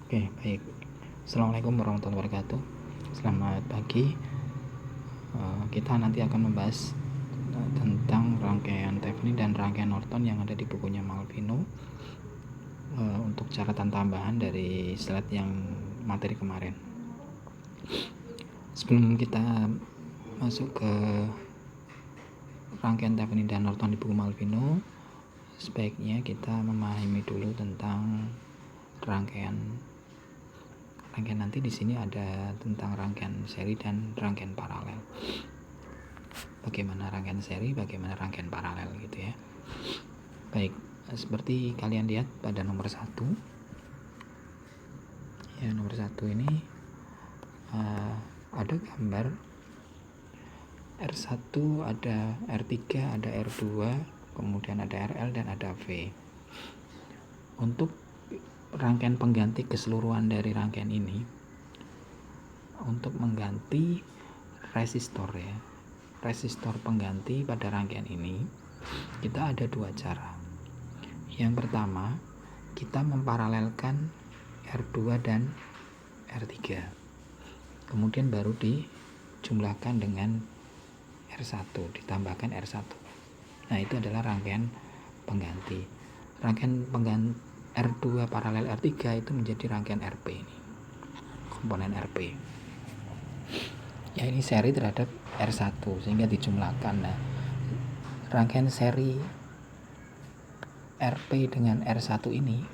Oke, baik. Assalamualaikum warahmatullahi wabarakatuh. Selamat pagi. Kita nanti akan membahas tentang rangkaian Tiffany dan rangkaian Norton yang ada di bukunya Malvino. Untuk catatan tambahan dari slide yang materi kemarin. Sebelum kita masuk ke rangkaian Tiffany dan Norton di buku Malvino, sebaiknya kita memahami dulu tentang rangkaian nanti. Di sini ada tentang rangkaian seri dan rangkaian paralel. Bagaimana rangkaian seri, bagaimana rangkaian paralel gitu ya. Baik, seperti kalian lihat pada nomor 1. Ya, nomor 1 ini ada gambar R1, ada R3, ada R2, kemudian ada RL dan ada V. Untuk rangkaian pengganti keseluruhan dari rangkaian ini, untuk mengganti resistor ya, resistor pengganti pada rangkaian ini, kita ada dua cara. Yang pertama, kita memparalelkan R2 dan R3, kemudian baru dijumlahkan dengan R1, ditambahkan R1. Nah, itu adalah rangkaian pengganti. Rangkaian pengganti R2 paralel R3 itu menjadi rangkaian RP ini, komponen RP. Ya, ini seri terhadap R1 sehingga dijumlahkan. Nah, rangkaian seri RP dengan R1 ini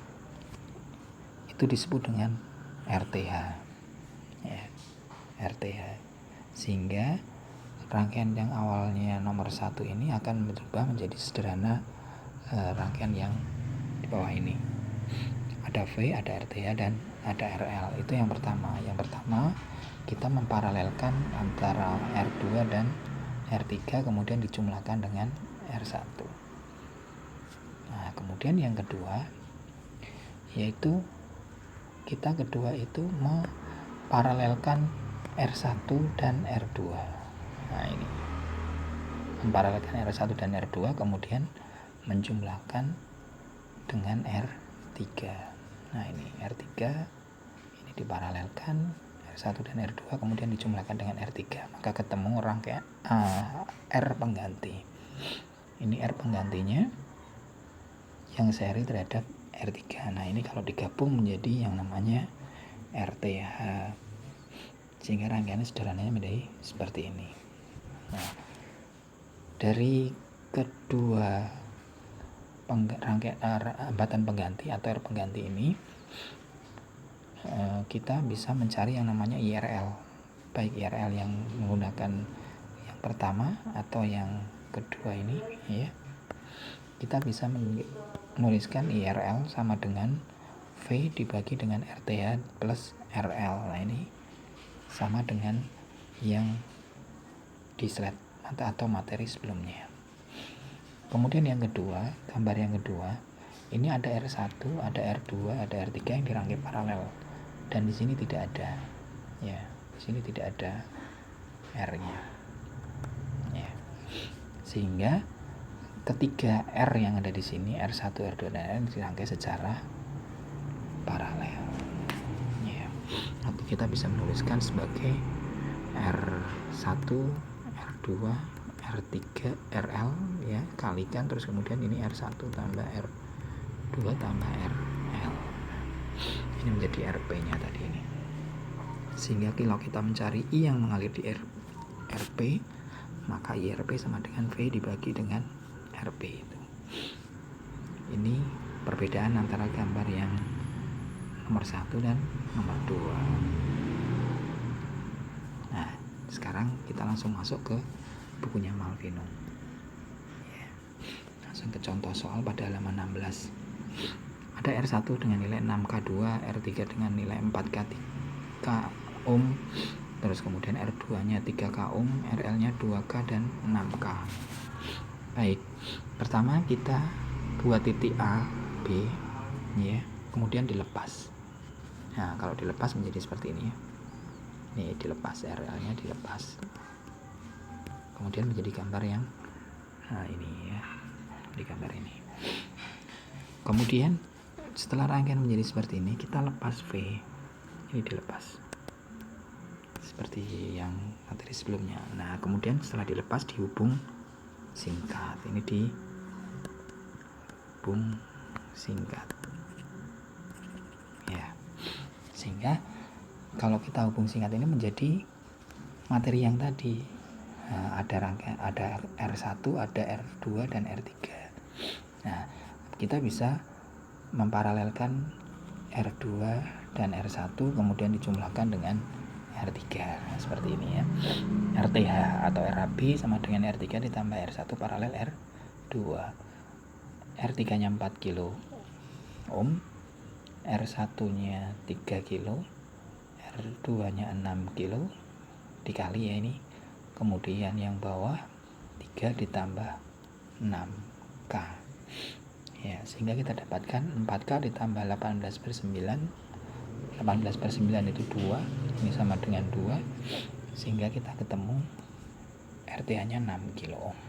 itu disebut dengan RTH. Ya, RTH. Sehingga rangkaian yang awalnya nomor 1 ini akan berubah menjadi sederhana rangkaian yang di bawah ini. Ada V, ada RTH, dan ada RL. Itu yang pertama. Yang pertama, kita memparalelkan antara R2 dan R3 kemudian dijumlahkan dengan R1. Nah, kemudian yang kedua yaitu kita itu memparalelkan R1 dan R2. Nah, ini memparalelkan R1 dan R2 kemudian menjumlahkan dengan R3. Nah, ini R3 ini diparalelkan R1 dan R2 kemudian dijumlahkan dengan R3, maka ketemu rangkaian R pengganti. Ini R penggantinya yang seri terhadap R3. Nah, ini kalau digabung menjadi yang namanya RTH, sehingga rangkaiannya sederhananya menjadi seperti ini. Nah, dari kedua rangkaian hambatan pengganti atau R pengganti ini, kita bisa mencari yang namanya IRL, baik IRL yang menggunakan yang pertama atau yang kedua ini ya. Kita bisa menuliskan IRL sama dengan V dibagi dengan RTH plus RL. Nah, ini sama dengan yang di slide atau materi sebelumnya. Kemudian yang kedua, gambar yang kedua, ini ada R1, ada R2, ada R3 yang dirangkai paralel. Dan di sini tidak ada. Ya, di sini tidak ada R-nya. Ya. Sehingga ketiga R yang ada di sini, R1, R2, dan R dirangkai secara paralel. Ya. Atau kita bisa menuliskan sebagai R1, R2, R3, RL ya, kalikan terus kemudian ini R1 tambah R2 tambah RL. Ini menjadi RP-nya tadi ini. Sehingga kalau kita mencari I yang mengalir di RP, maka IRP sama dengan V dibagi dengan RP itu. Ini perbedaan antara gambar yang nomor 1 dan nomor 2. Nah, sekarang kita langsung masuk ke bukunya Malvino ya. Langsung ke contoh soal pada halaman 16. Ada R1 dengan nilai 6K2, R3 dengan nilai 4K ohm, terus kemudian R2 nya 3K ohm, RL nya 2K dan 6K. Baik, pertama kita buat titik A, B ya, kemudian dilepas. Nah, kalau dilepas menjadi seperti ini ya. Ini dilepas, RL nya dilepas, kemudian menjadi gambar yang ini ya, di gambar ini. Kemudian setelah rangkaian menjadi seperti ini, kita lepas V. Ini dilepas seperti yang materi sebelumnya. Nah, kemudian setelah dilepas dihubung singkat. Ini dihubung singkat. Ya. Sehingga kalau kita hubung singkat ini menjadi materi yang tadi. Nah, ada rangkaian, ada R1, ada R2 dan R3. Nah, kita bisa memparalelkan R2 dan R1 kemudian dijumlahkan dengan R3 seperti ini ya. RTH atau RAB sama dengan R3 ditambah R1 paralel R2. R3 nya 4 kilo ohm, R1 nya 3 kilo, R2 nya 6 kilo dikali ya ini, kemudian yang bawah 3 ditambah 6K ya, sehingga kita dapatkan 4K ditambah 18/9 itu 2, ini sama dengan 2, sehingga kita ketemu RTH nya 6 kilo ohm.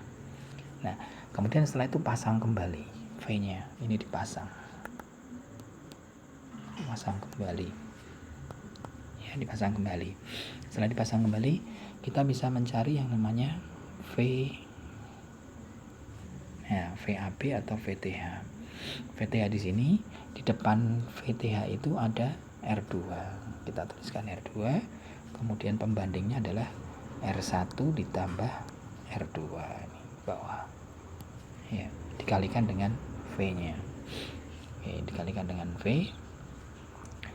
Nah, kemudian setelah itu pasang kembali V nya, ini dipasang kembali ya, dipasang kembali. Setelah dipasang kembali, kita bisa mencari yang namanya V ya, VAB atau VTH. VTH di sini di depan VTH itu ada R2. Kita tuliskan R2, kemudian pembandingnya adalah R1 ditambah R2 ini bawah. Ya, dikalikan dengan V-nya. Oke, dikalikan dengan V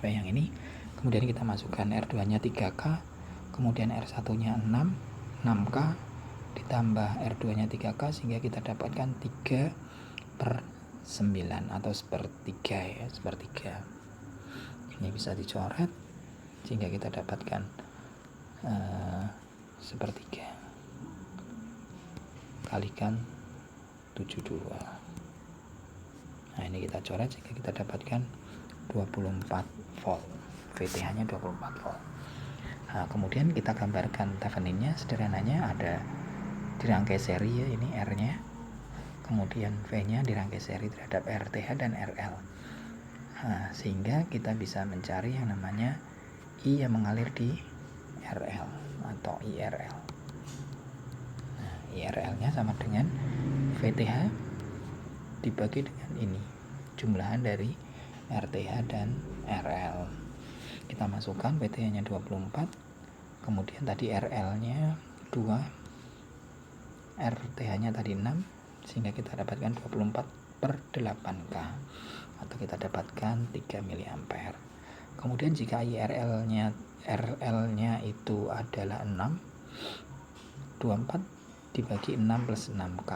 yang ini. Kemudian kita masukkan R2-nya 3K, kemudian R1-nya 6K ditambah R2-nya 3K, sehingga kita dapatkan 3/9 atau sepertiga ya, sepertiga. Ini bisa dicoret sehingga kita dapatkan sepertiga kalikan 72. Nah, ini kita coret sehingga kita dapatkan 24 volt. VTH nya 24 volt. Nah, kemudian kita gambarkan Theveninnya. Sederhananya ada dirangkai seri ya, ini R nya, kemudian V nya dirangkai seri terhadap RTH dan RL. Nah, sehingga kita bisa mencari yang namanya I yang mengalir di RL atau IRL. Nah, IRL nya sama dengan VTH dibagi dengan ini, jumlahan dari RTH dan RL. Kita masukkan VTH nya 24, kemudian tadi RL nya 2, RTH nya tadi 6, sehingga kita dapatkan 24/8K atau kita dapatkan 3 mA. Kemudian jika IRL nya RL-nya itu adalah 6, 24 dibagi 6 plus 6K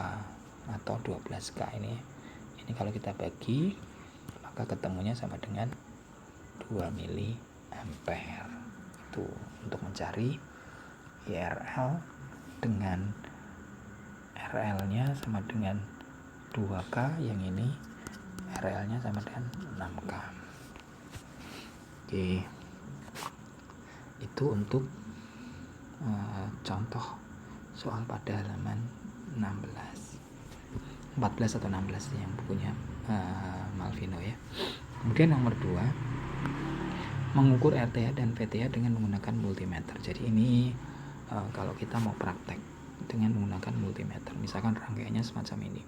atau 12K ini kalau kita bagi maka ketemunya sama dengan 2 mA. Itu untuk mencari IRL dengan RL-nya sama dengan 2K, yang ini RL-nya sama dengan 6K. Oke, itu untuk contoh soal pada halaman 14 atau 16 yang bukunya Malvino ya. Kemudian nomor 2, mengukur RTH dan VTH dengan menggunakan multimeter. Jadi ini kalau kita mau praktek dengan menggunakan multimeter, misalkan rangkaiannya semacam ini,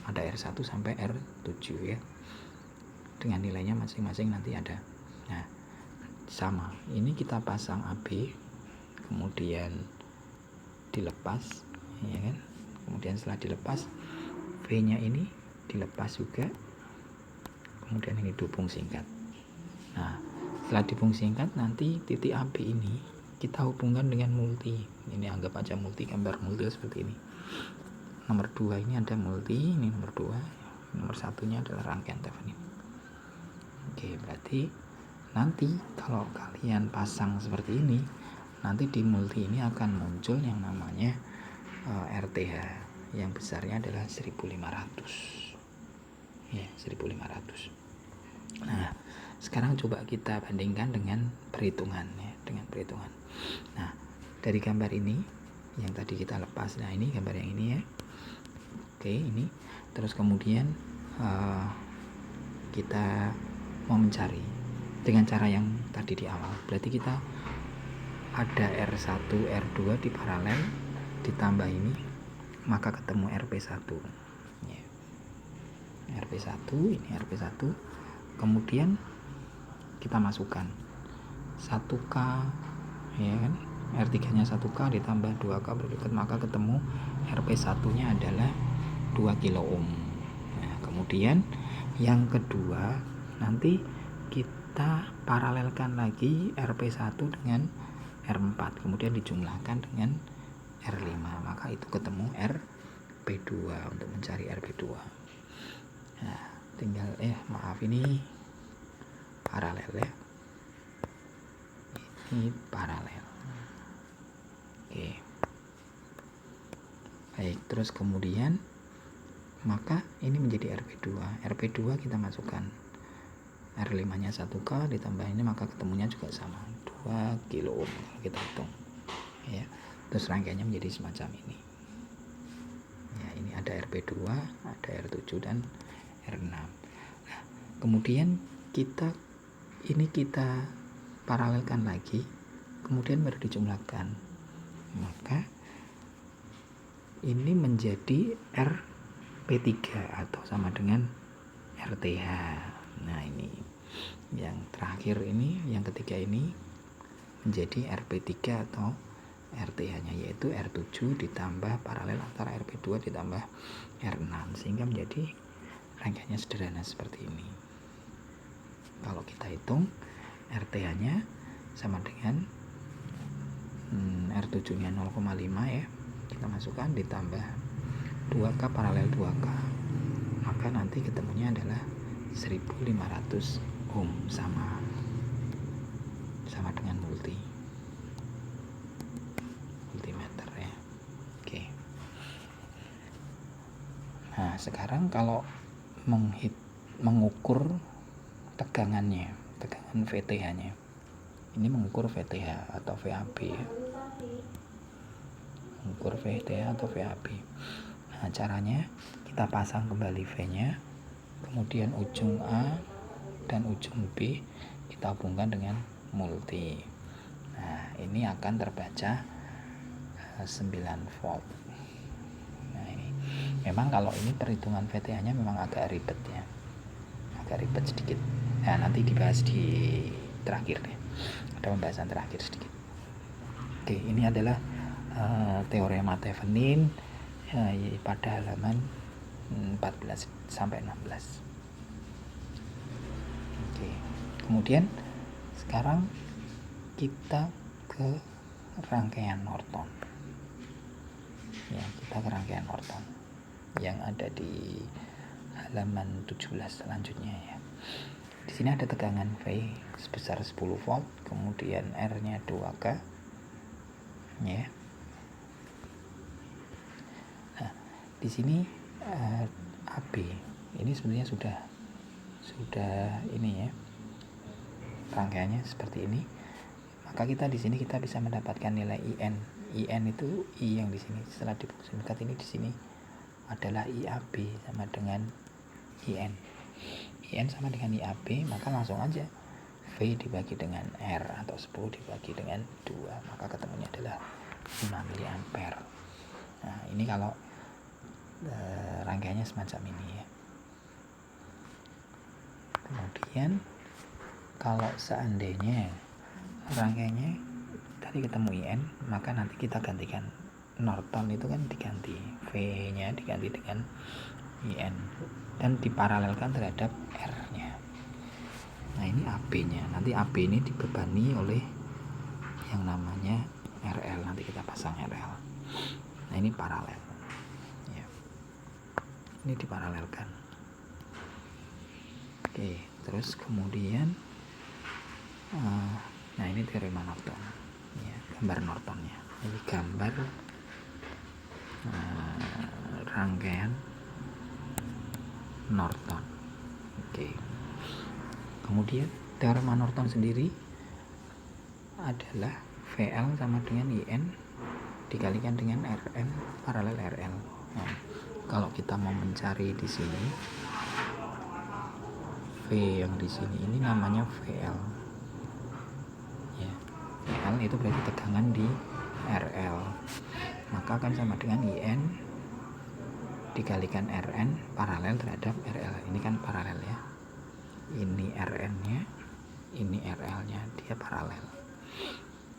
ada R1 sampai R7 ya, dengan nilainya masing-masing nanti ada. Nah, sama, ini kita pasang AB, kemudian dilepas ya kan, kemudian setelah dilepas V nya ini dilepas juga, kemudian ini dihubung singkat. Nah, setelah dihubung singkat, nanti titik AB ini kita hubungkan dengan multi. Ini anggap aja multi, gambar multi seperti ini. Nomor 2 ini ada multi, ini nomor 2, nomor 1-nya adalah rangkaian Thevenin. Oke, berarti nanti kalau kalian pasang seperti ini, nanti di multi ini akan muncul yang namanya RTH yang besarnya adalah 1500 ya, 1500. Nah, sekarang coba kita bandingkan dengan perhitungan ya, dengan perhitungan. Nah, dari gambar ini yang tadi kita lepas, nah ini gambar yang ini ya. Oke, ini terus kemudian kita mau mencari dengan cara yang tadi di awal, berarti kita ada R1 R2 di paralel ditambah ini maka ketemu RP1 ya. RP1 ini RP1, kemudian kita masukkan 1K ya kan, R3 nya 1K ditambah 2K berikut maka ketemu RP1 nya adalah 2 kilo ohm. Nah, kemudian yang kedua nanti kita paralelkan lagi RP1 dengan R4 kemudian dijumlahkan dengan R5 maka itu ketemu RP2 untuk mencari RP2. Nah, tinggal maaf ini paralel ya. Ini paralel. Oke. Baik, terus kemudian maka ini menjadi RP2. RP2 kita masukkan R5 nya 1K ditambah ini maka ketemunya juga sama 2 kilo ohm kalau kita hitung ya. Terus rangkaiannya menjadi semacam ini ya, ini ada RP2, ada R7 dan R6. Nah, kemudian kita paralelkan lagi kemudian baru dijumlahkan maka ini menjadi RP3 atau sama dengan RTH. Nah, ini yang terakhir ini, yang ketiga ini menjadi RP3 atau RTH nya yaitu R7 ditambah paralel antara RP2 ditambah R6 sehingga menjadi rangkaiannya sederhana seperti ini. Kalau kita hitung RTH nya sama dengan R7 nya 0,5 ya, kita masukkan ditambah 2K paralel 2K maka nanti ketemunya adalah 1500 ohm sama dengan multimeter ya. Oke. Nah, sekarang kalau mengukur tegangan VTH nya ini mengukur VTH atau VAB ya. Mengukur VTH atau VAB. Nah, caranya kita pasang kembali V nya kemudian ujung A dan ujung B kita hubungkan dengan multi. Nah, ini akan terbaca 9 volt. Nah, ini memang kalau ini perhitungan VTH nya memang agak ribet ya, agak ribet sedikit. Nah, nanti dibahas di terakhir deh, ada pembahasan terakhir sedikit. Oke, ini adalah teorema Thevenin pada halaman 14 sampai 16. Oke. Kemudian sekarang kita ke rangkaian Norton. Ya, kita ke rangkaian Norton yang ada di halaman 17 selanjutnya ya. Di sini ada tegangan V sebesar 10 volt, kemudian R-nya 2K. Ya. Nah, di sini AB ini sebenarnya sudah ini ya, rangkaiannya seperti ini. Maka kita di sini kita bisa mendapatkan nilai IN. IN itu I yang di sini setelah difungsikan ini di sini adalah IAB sama dengan IN. IN sama dengan IAB, maka langsung aja V dibagi dengan R atau 10 dibagi dengan 2, maka ketemunya adalah 5 mA. Nah, ini kalau rangkaiannya semacam ini ya. Kemudian kalau seandainya rangkaiannya tadi ketemu IN, maka nanti kita gantikan Norton itu kan diganti V nya diganti dengan IN dan diparalelkan terhadap R nya. Nah, ini AB nya, nanti AB ini dibebani oleh yang namanya RL, nanti kita pasang RL. Nah, ini paralel ya. Ini diparalelkan. Oke, terus kemudian nah, ini teorema Norton ya, gambar Nortonnya. Ini gambar rangkaian Norton. Oke. Kemudian teorema Norton sendiri adalah VL sama dengan IN dikalikan dengan RN paralel RL. Nah, kalau kita mau mencari di sini V yang di sini ini namanya VL ya. VL itu berarti tegangan di RL, maka akan sama dengan IN dikalikan RN paralel terhadap RL. Ini kan paralel ya, ini RN nya, ini RL nya, dia paralel.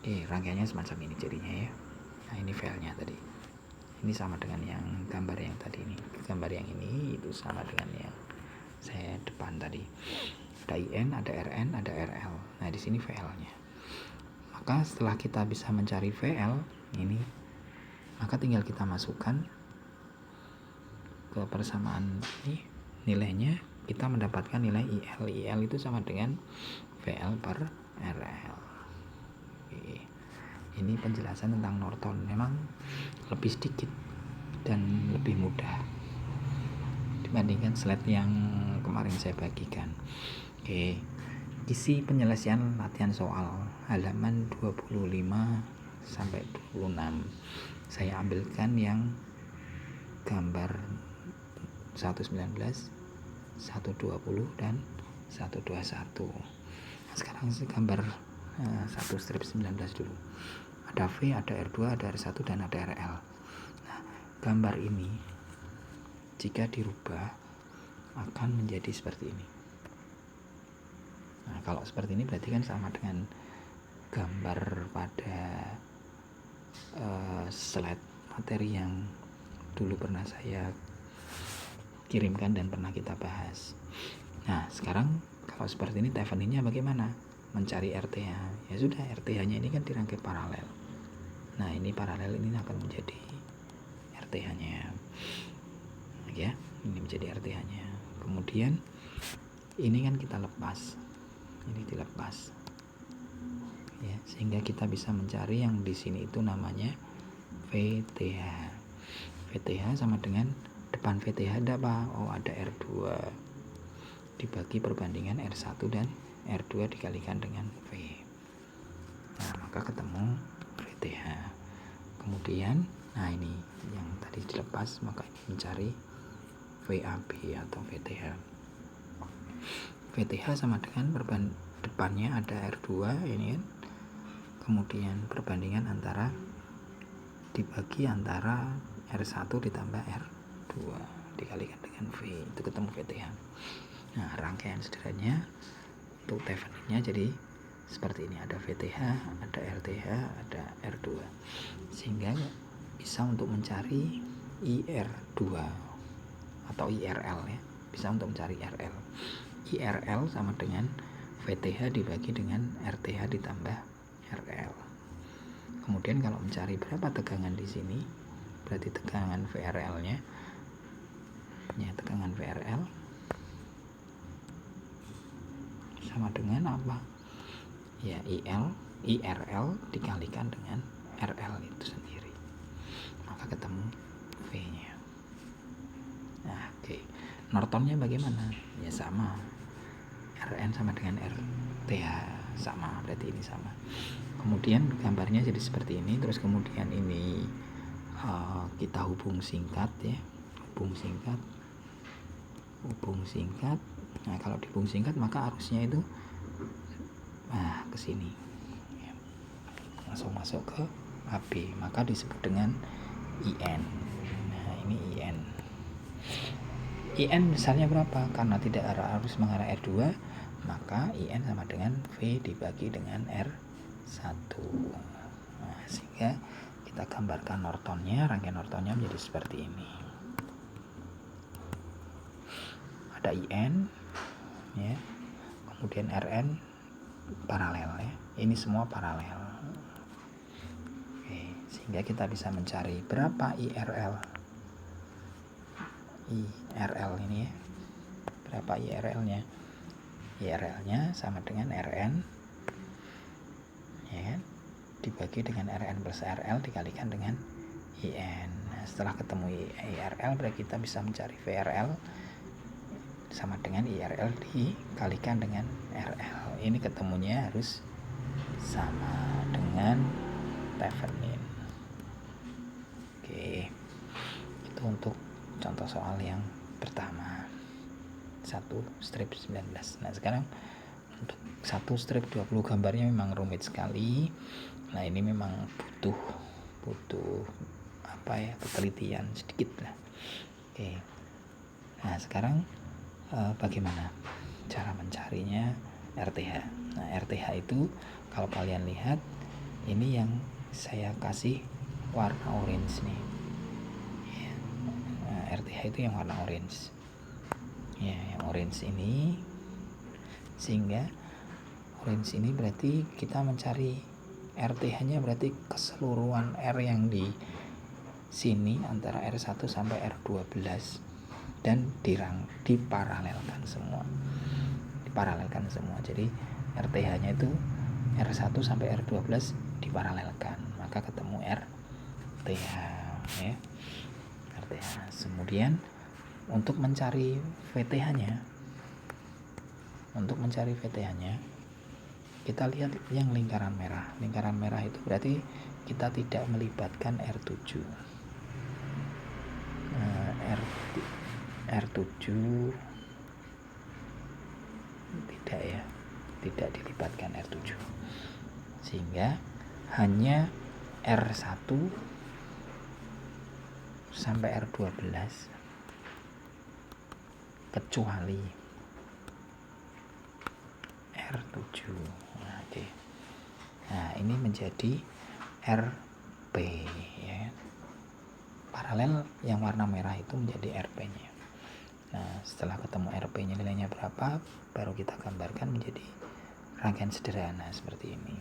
Rangkaiannya semacam ini jadinya ya. Nah ini VL nya tadi, ini sama dengan yang gambar yang tadi. Ini gambar yang ini itu sama dengan yang saya depan tadi. Ada IN, ada RN, ada RL. Nah di sini VL nya. Maka setelah kita bisa mencari VL ini, maka tinggal kita masukkan ke persamaan ini nilainya, kita mendapatkan nilai IL. IL itu sama dengan VL per RL. Oke. Ini penjelasan tentang Norton, memang lebih sedikit dan lebih mudah dibandingkan slide yang kemarin saya bagikan. Oke, isi penyelesaian latihan soal halaman 25 sampai 26 saya ambilkan yang gambar 119, 120 dan 121. Nah, sekarang gambar 1 strip 19 dulu. Ada V, ada R2, ada R1 dan ada RL. Nah, gambar ini jika dirubah akan menjadi seperti ini. Nah, kalau seperti ini berarti kan sama dengan gambar pada slide materi yang dulu pernah saya kirimkan dan pernah kita bahas. Nah, sekarang kalau seperti ini Theveninnya bagaimana? Mencari RTH. Ya sudah, RTH-nya ini kan dirangkai paralel. Nah, ini paralel, ini akan menjadi RTH-nya. Ya, ini menjadi RTH-nya. Kemudian ini kan kita lepas. Ini dilepas. Ya, sehingga kita bisa mencari yang di sini itu namanya VTH. VTH sama dengan depan VTH ada apa? Oh, ada R2 dibagi perbandingan R1 dan R2 dikalikan dengan V. Nah, maka ketemu VTH. Kemudian, nah ini yang tadi dilepas, maka ini mencari VAB atau VTH. VTH sama dengan depannya ada R2 ini kan. Kemudian perbandingan antara dibagi antara R1 ditambah R2 dikalikan dengan V, itu ketemu VTH. Nah, rangkaian sederhananya untuk Theveninnya jadi seperti ini, ada VTH, ada RTH, ada R2, sehingga bisa untuk mencari IR2 atau IRL ya, bisa untuk mencari RL. IRL sama dengan VTH dibagi dengan RTH ditambah RL. Kemudian kalau mencari berapa tegangan di sini, berarti tegangan VRL-nya, ya tegangan VRL sama dengan apa? Ya IRL dikalikan dengan RL itu sendiri, maka ketemu V-nya. Nah, oke. Nortonnya bagaimana? Ya sama, RN sama dengan RTH sama, berarti ini sama. Kemudian gambarnya jadi seperti ini, terus kemudian ini kita hubung singkat ya, hubung singkat. Nah, kalau dihubung singkat maka arusnya itu ke sini ya, langsung masuk ke AB, maka disebut dengan IN. Nah, ini IN besarnya berapa? Karena tidak arus mengarah R2, maka IN sama dengan V dibagi dengan R1. Nah, sehingga kita gambarkan Nortonnya, rangkaian Nortonnya menjadi seperti ini. Ada IN ya, kemudian RN paralel ya. Ini semua paralel. Oke, sehingga kita bisa mencari berapa IRL ini ya. Berapa IRL-nya? IRL-nya sama dengan RN ya kan? Dibagi dengan RN plus RL dikalikan dengan IN. Nah, setelah ketemu IRL berarti kita bisa mencari VRL sama dengan IRL dikalikan dengan RL. Ini ketemunya harus sama dengan Thevenin. Oke, itu untuk contoh soal yang pertama. 1 strip 19. Nah sekarang untuk 1 strip 20 gambarnya memang rumit sekali. Nah ini memang butuh ketelitian sedikit lah. Oke. Nah sekarang bagaimana cara mencarinya RTH? Nah RTH itu kalau kalian lihat ini yang saya kasih warna orange nih. Nah, RTH itu yang warna orange. Ya, yang orange ini, sehingga orange ini berarti kita mencari RTH-nya berarti keseluruhan R yang di sini antara R1 sampai R12 dan diparalelkan semua. Jadi RTH-nya itu R1 sampai R12 diparalelkan, maka ketemu RTH ya. RTH. Kemudian untuk mencari VTH-nya kita lihat yang lingkaran merah. Lingkaran merah itu berarti kita tidak melibatkan R7. R7 tidak dilibatkan R7, sehingga hanya R1 sampai R12 kecuali R7. Nah ini menjadi RP ya. Paralel yang warna merah itu menjadi RP-nya. Nah setelah ketemu RP-nya nilainya berapa, baru kita gambarkan menjadi rangkaian sederhana seperti ini.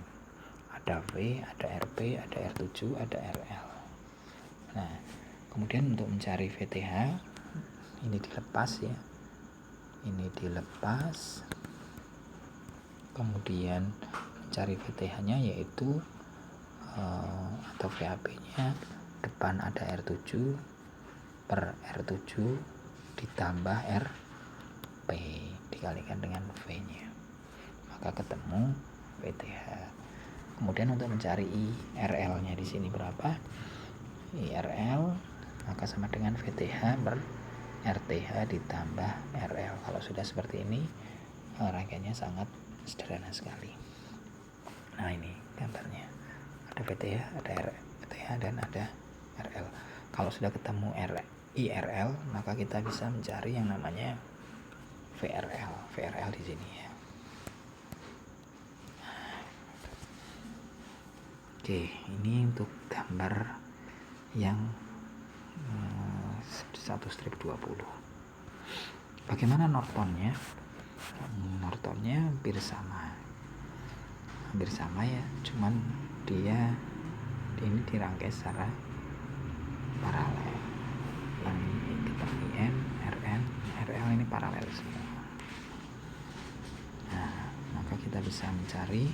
Ada V, ada RP, ada R7, ada RL. Nah kemudian untuk mencari VTH ini dilepas ya. Ini dilepas. Kemudian mencari VTH-nya yaitu atau VAB-nya depan ada R7 per R7 ditambah RP dikalikan dengan V-nya, maka ketemu VTH. Kemudian untuk mencari IRL-nya di sini berapa? IRL maka sama dengan VTH per RTH ditambah RL. Kalau sudah seperti ini rangkaiannya sangat sederhana sekali. Nah ini gambarnya, ada VTH, ada RTH dan ada RL. Kalau sudah ketemu IRL maka kita bisa mencari yang namanya VRL di sini ya. Oke, ini untuk gambar yang 1 strip 20. Bagaimana Nortonnya? Nortonnya hampir sama ya, cuman dia ini dirangkai secara paralel. Ini ketemu IN, RN, RL ini paralel semua. Nah, maka kita bisa mencari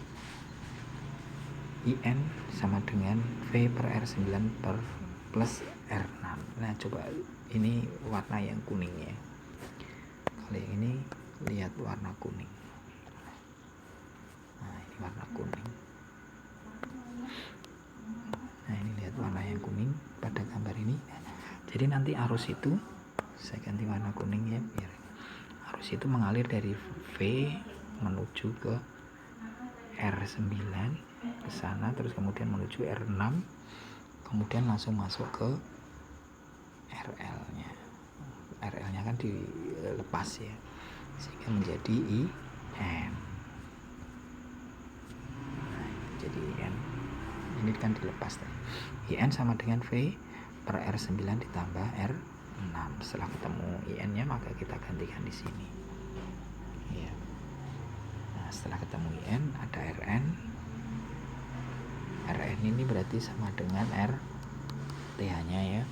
IN sama dengan V per R9 plus R6. Nah coba ini warna yang kuning ya. Kali ini lihat warna kuning. Nah ini warna kuning. Nah ini lihat warna yang kuning pada gambar ini. Jadi nanti arus itu saya ganti warna kuning ya, biar arus itu mengalir dari V menuju ke R9 ke sana, terus kemudian menuju R6, kemudian langsung masuk ke RL-nya. RL-nya kan dilepas ya, sehingga menjadi IN. Nah, jadi IN ini kan dilepas tadi. IN sama dengan V per R9 ditambah R6. Setelah ketemu IN-nya maka kita gantikan di sini. Ya. Nah, setelah ketemu IN ada RN. RN ini berarti sama dengan RTH-nya ya.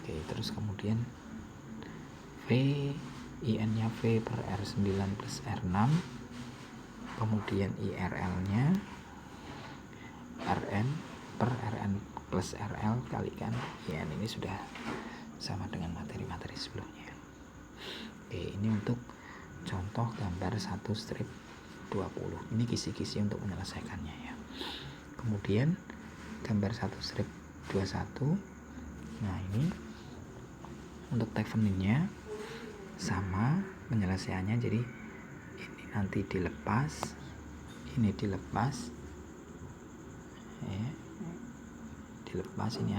Oke, terus kemudian V, IN-nya V per R9 plus R6, kemudian IRL-nya RN per RN plus RL kalikan IN. Ini sudah sama dengan materi-materi sebelumnya. Oke, ini untuk contoh gambar 1 strip 20. Ini kisi-kisi untuk menyelesaikannya ya. Kemudian gambar 1 strip 21. Nah ini untuk Theveninnya sama penyelesaiannya. Jadi ini nanti dilepas, ini dilepas ya, dilepas. Ini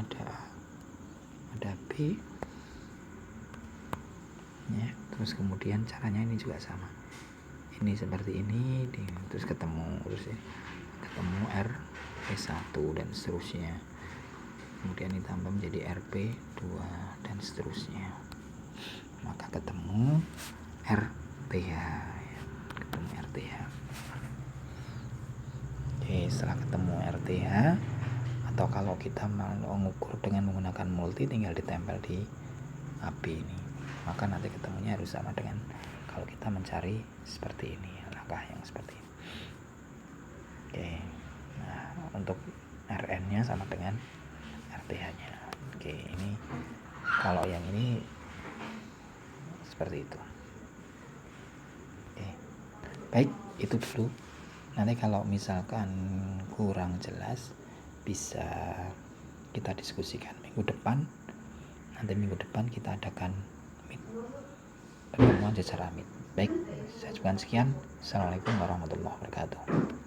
ada B ya. Terus kemudian caranya ini juga sama, ini seperti ini, terus ketemu, terus ya, ketemu RP1 dan seterusnya, kemudian ditambah menjadi RP2 dan seterusnya, maka ketemu RTH ya. Ketemu RTH. Oke, setelah ketemu RTH, atau kalau kita mau mengukur dengan menggunakan multi, tinggal ditempel di AB ini, maka nanti ketemunya harus sama dengan kalau kita mencari seperti ini, langkah yang seperti ini. Oke, nah untuk Rn nya sama dengan RTH nya. Oke, ini kalau yang ini seperti itu. Oke, baik, itu dulu. Nanti kalau misalkan kurang jelas bisa kita diskusikan minggu depan. Nanti minggu depan kita adakan pertemuan secara meet. Baik, saya cukupkan sekian. Assalamualaikum warahmatullahi wabarakatuh.